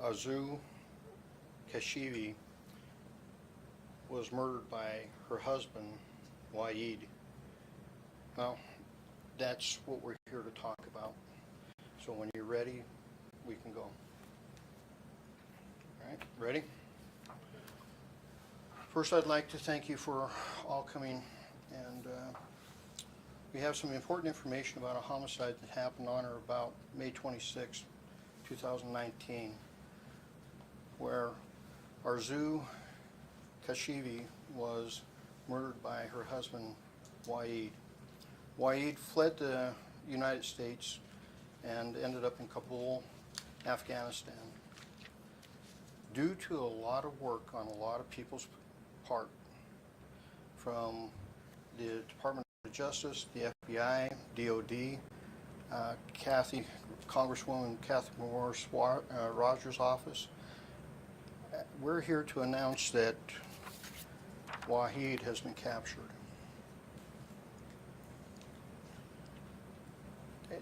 Arezu Kashify was murdered by her husband, Wahid. Well, that's what we're here to talk about. So when you're ready, we can go. All right, ready? First, I'd like to thank you for all coming, and we have some important information about a homicide that happened on or about May 26, 2019, where Arezu Kashify was murdered by her husband, Wahid. Wahid fled the United States and ended up in Kabul, Afghanistan. Due to a lot of work on a lot of people's part, from the Department of Justice, the FBI, DOD, Congresswoman Kathy Morris Rogers' office, we're here to announce that Wahid has been captured.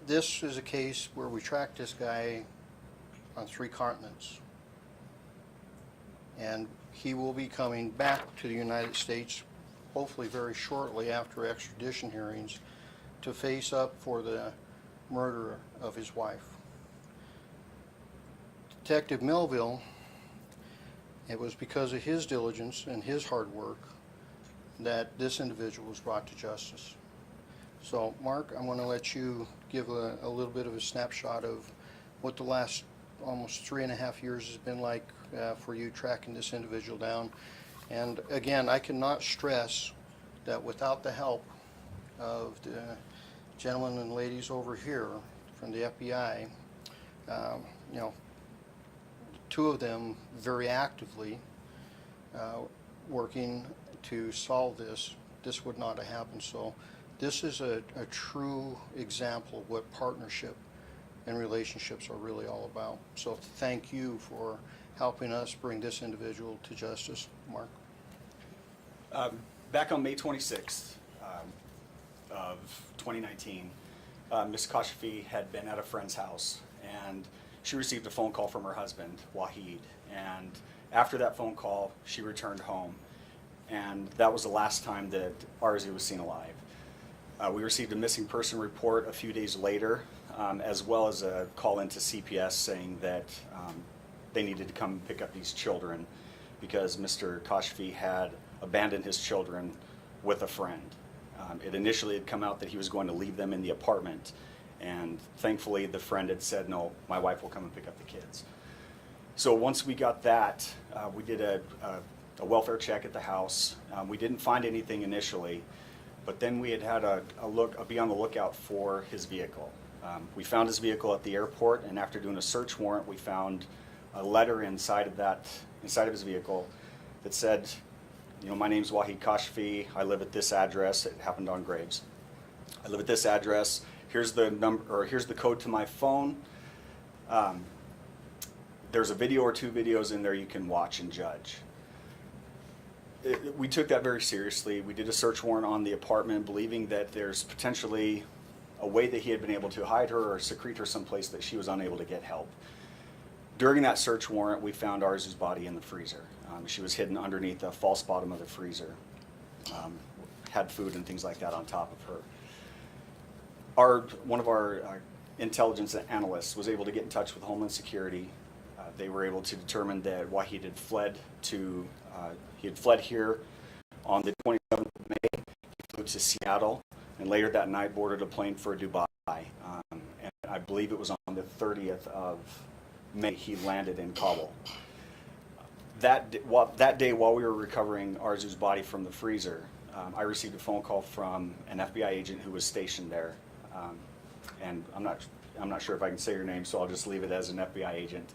This is a case where we tracked this guy on 3 continents, and he will be coming back to the United States hopefully very shortly after extradition hearings to face up for the murder of his wife. Detective Melville, it was because of his diligence and his hard work that this individual was brought to justice. So, Mark, I'm going to let you give a little bit of a snapshot of what the last almost 3.5 years has been like for you tracking this individual down. And again, I cannot stress that without the help of the gentlemen and ladies over here from the FBI, you know, 2 of them very actively working to solve this, this would not have happened. So this is a true example of what partnership and relationships are really all about. So thank you for helping us bring this individual to justice. Mark? Back on May 26th of 2019, Ms. Kashify had been at a friend's house, and she received a phone call from her husband, Wahid. And after that phone call, she returned home, and that was the last time that Arezu was seen alive. We received a missing person report a few days later, as well as a call into CPS saying that they needed to come pick up these children because Mr. Kashify had abandoned his children with a friend. It initially had come out that he was going to leave them in the apartment, and thankfully the friend had said, no, my wife will come and pick up the kids. So once we got that, we did a welfare check at the house. We didn't find anything initially, but then we had a be on the lookout for his vehicle. We found his vehicle at the airport, and after doing a search warrant, we found a letter inside of his vehicle that said, you know, my name's Wahid Kashify. I live at this address. It happened on Graves. I live at this address. Here's the number, or here's the code to my phone. There's a video or 2 videos in there you can watch and judge. We took that very seriously. We did a search warrant on the apartment, believing that there's potentially a way that he had been able to hide her or secrete her someplace that she was unable to get help. During that search warrant, we found Arezu's body in the freezer. She was hidden underneath the false bottom of the freezer, had food and things like that on top of her. One of our intelligence analysts was able to get in touch with Homeland Security. They were able to determine that Wahid had fled here on the 27th of May. He flew to Seattle, and later that night boarded a plane for Dubai. And I believe it was on the 30th of May he landed in Kabul. That day, while we were recovering Arezu's body from the freezer, I received a phone call from an FBI agent who was stationed there, and I'm not sure if I can say your name, so I'll just leave it as an FBI agent.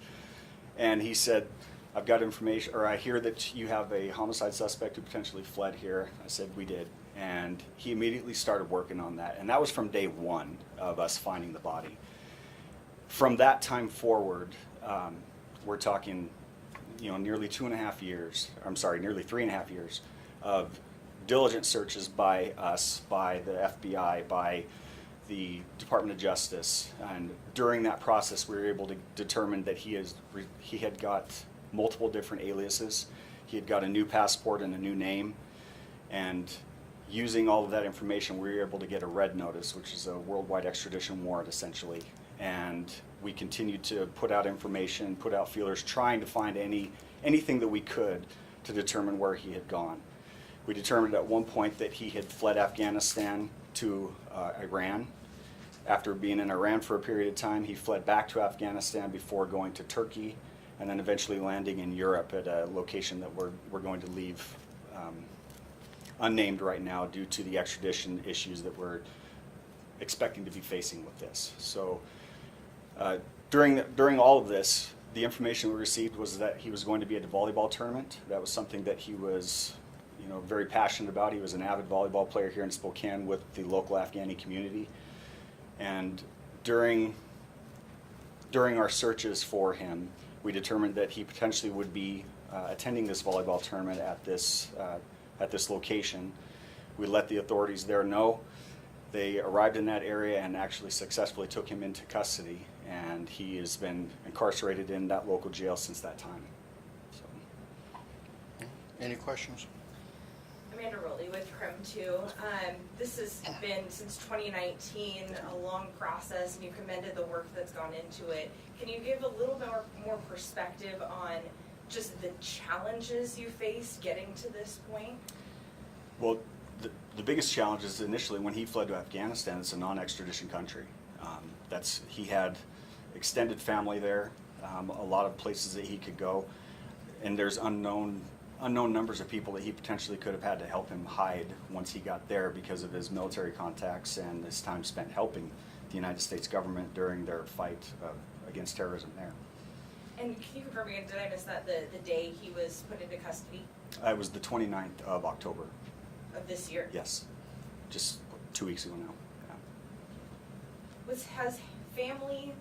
And he said, "I've got information, or I hear that you have a homicide suspect who potentially fled here." I said, "We did," and he immediately started working on that, and that was from day 1 of us finding the body. From that time forward, we're talking, you know, nearly 2.5 years, nearly 3.5 years of diligent searches by us, by the FBI, by the Department of Justice, and during that process we were able to determine that he had got multiple different aliases. He had got a new passport and a new name, and using all of that information we were able to get a red notice, which is a worldwide extradition warrant essentially. And we continued to put out information, put out feelers, trying to find anything that we could to determine where he had gone. We determined at one point that he had fled Afghanistan to Iran. After being in Iran for a period of time, he fled back to Afghanistan before going to Turkey, and then eventually landing in Europe at a location that we're going to leave unnamed right now due to the extradition issues that we're expecting to be facing with this. So during all of this, the information we received was that he was going to be at a volleyball tournament. That was something that he was, very passionate about. He was an avid volleyball player here in Spokane with the local Afghani community. And during our searches for him, we determined that he potentially would be attending this volleyball tournament at this location. We let the authorities there know. They arrived in that area and actually successfully took him into custody, and he has been incarcerated in that local jail since that time. So. Any questions? Amanda Rowley with KREM 2. This has been since 2019, a long process, and you commended the work that's gone into it. Can you give a little bit more perspective on just the challenges you faced getting to this point? Well, the biggest challenge is initially when he fled to Afghanistan. It's a non-extradition country. He had extended family there, a lot of places that he could go, and there's unknown numbers of people that he potentially could have had to help him hide once he got there because of his military contacts and his time spent helping the United States government during their fight against terrorism there. And can you confirm again, did I miss that, the day he was put into custody? It was the 29th of October. Of this year? Yes, just 2 weeks ago now. Yeah. Has family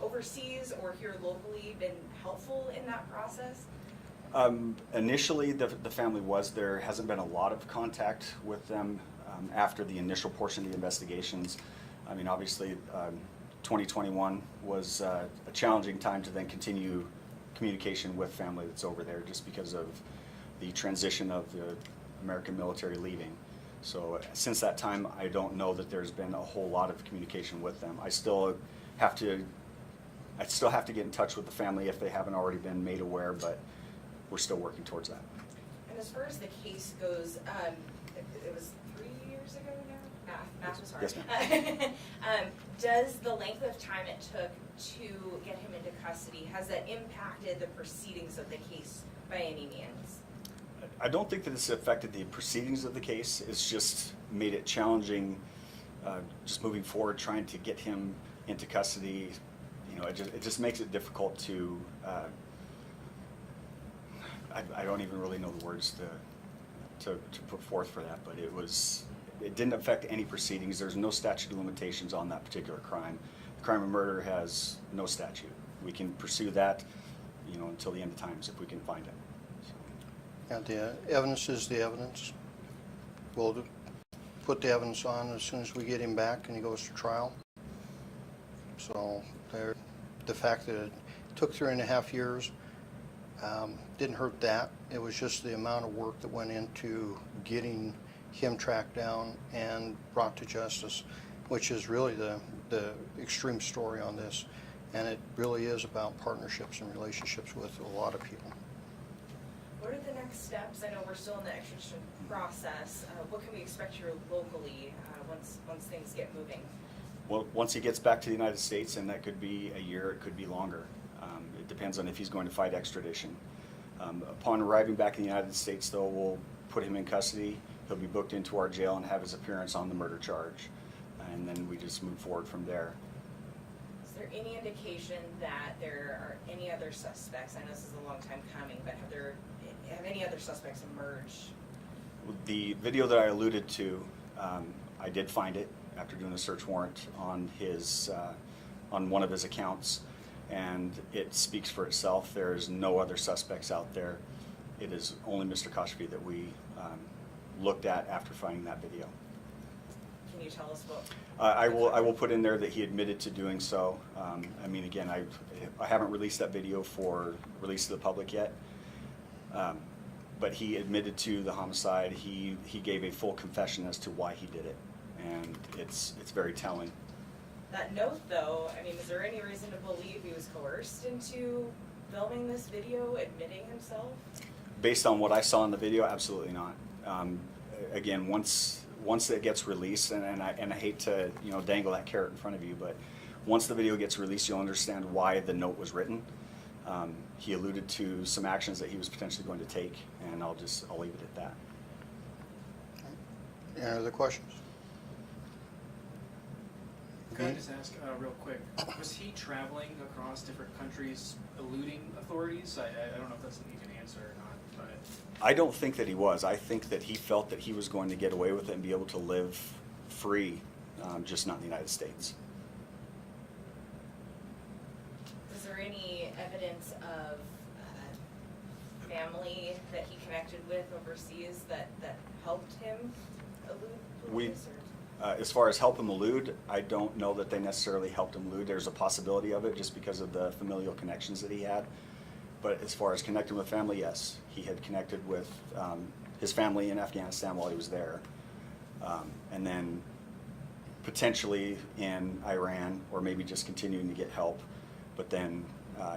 overseas or here locally been helpful in that process? Initially, the family was. There hasn't been a lot of contact with them after the initial portion of the investigations. I mean, obviously, 2021 was a challenging time to then continue communication with family that's over there just because of the transition of the American military leaving. So since that time, I don't know that there's been a whole lot of communication with them. I still have to get in touch with the family if they haven't already been made aware, but we're still working towards that. And as far as the case goes, it was 3 years ago now? Math was hard. Yes, ma'am. Does the length of time it took to get him into custody, has that impacted the proceedings of the case by any means? I don't think that it's affected the proceedings of the case. It's just made it challenging, just moving forward, trying to get him into custody. It just makes it difficult to. I don't even really know the words to put forth for that, but it didn't affect any proceedings. There's no statute of limitations on that particular crime. The crime of murder has no statute. We can pursue that, until the end of times if we can find it. Yeah, the evidence is the evidence. We'll put the evidence on as soon as we get him back and he goes to trial. So the fact that it took 3.5 years didn't hurt that. It was just the amount of work that went into getting him tracked down and brought to justice, which is really the extreme story on this. And it really is about partnerships and relationships with a lot of people. What are the next steps? I know we're still in the extradition process. What can we expect here locally once things get moving? Well, once he gets back to the United States, and that could be a year, it could be longer. It depends on if he's going to fight extradition. Upon arriving back in the United States, though, we'll put him in custody. He'll be booked into our jail and have his appearance on the murder charge. And then we just move forward from there. Is there any indication that there are any other suspects? I know this is a long time coming, but have any other suspects emerged? The video that I alluded to, I did find it after doing a search warrant on on one of his accounts, and it speaks for itself. There's no other suspects out there. It is only Mr. Kashify that we looked at after finding that video. Can you tell us what? I will put in there that he admitted to doing so. I mean, again, I haven't released that video for release to the public yet. But he admitted to the homicide. He gave a full confession as to why he did it, and it's very telling. That note, though, I mean, is there any reason to believe he was coerced into filming this video, admitting himself? Based on what I saw in the video, absolutely not. Again, once it gets released, and I hate to dangle that carrot in front of you, but once the video gets released, you'll understand why the note was written. He alluded to some actions that he was potentially going to take, and I'll leave it at that. Any other questions? Can I just ask real quick, was he traveling across different countries eluding authorities? I don't know if that's something you can answer or not, but... I don't think that he was. I think that he felt that he was going to get away with it and be able to live free, just not in the United States. Was there any evidence of family that he connected with overseas that helped him elude this? As far as help him elude, I don't know that they necessarily helped him elude. There's a possibility of it just because of the familial connections that he had. But as far as connecting with family, yes. He had connected with his family in Afghanistan while he was there. And then potentially in Iran, or maybe just continuing to get help. But then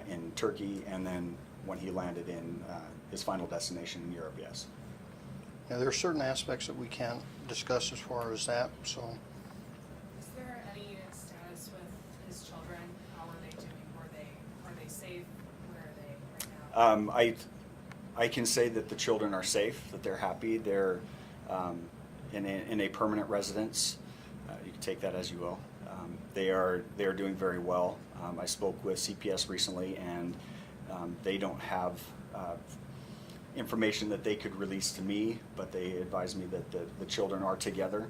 in Turkey, and then when he landed in his final destination in Europe, yes. Now, there are certain aspects that we can't discuss as far as that, so. Is there any status with his children? How are they doing? Are they safe? Where are they right now? I can say that the children are safe, that they're happy, they're in a permanent residence. You can take that as you will. They are doing very well. I spoke with CPS recently, and they don't have information that they could release to me, but they advised me that the children are together,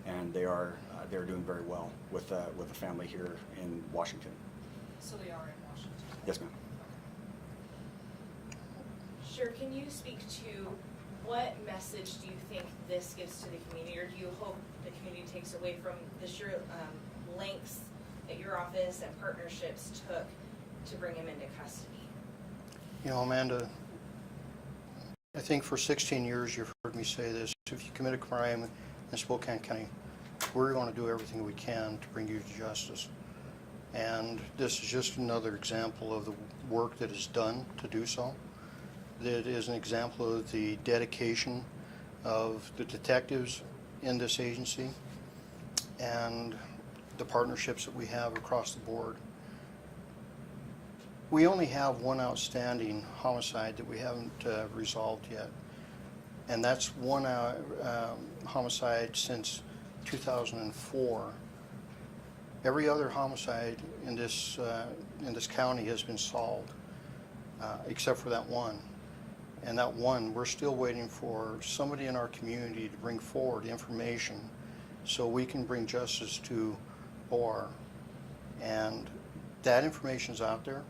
and they're doing very well with the family here in Washington. So they are in Washington? Yes, ma'am. Sure, can you speak to what message do you think this gives to the community, or do you hope the community takes away from the sheer lengths that your office and partnerships took to bring him into custody? You know, Amanda, I think for 16 years you've heard me say this. If you commit a crime in Spokane County, we're going to do everything we can to bring you to justice. And this is just another example of the work that is done to do so. That is an example of the dedication of the detectives in this agency and the partnerships that we have across the board. We only have one outstanding homicide that we haven't resolved yet, and that's one homicide since 2004. Every other homicide in this county has been solved, except for that one. And that one, we're still waiting for somebody in our community to bring forward information so we can bring justice to OR. And that information's out there.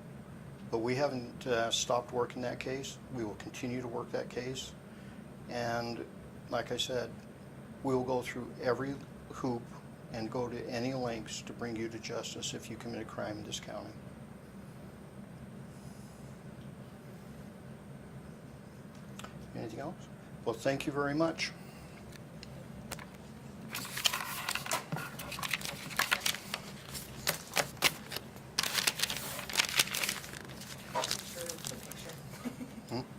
But we haven't stopped working that case. We will continue to work that case. And like I said, we will go through every hoop and go to any lengths to bring you to justice if you commit a crime in this county. Anything else? Well, thank you very much.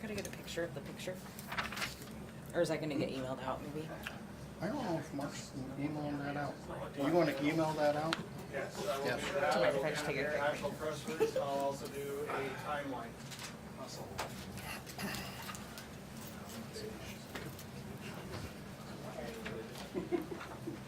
Could I get a picture of the picture? Or is that gonna get emailed out maybe? I don't know if Mark's emailing that out. Are you going to email that out? Yes. Do you mind if I just take a quick National press release, I'll also do a timeline.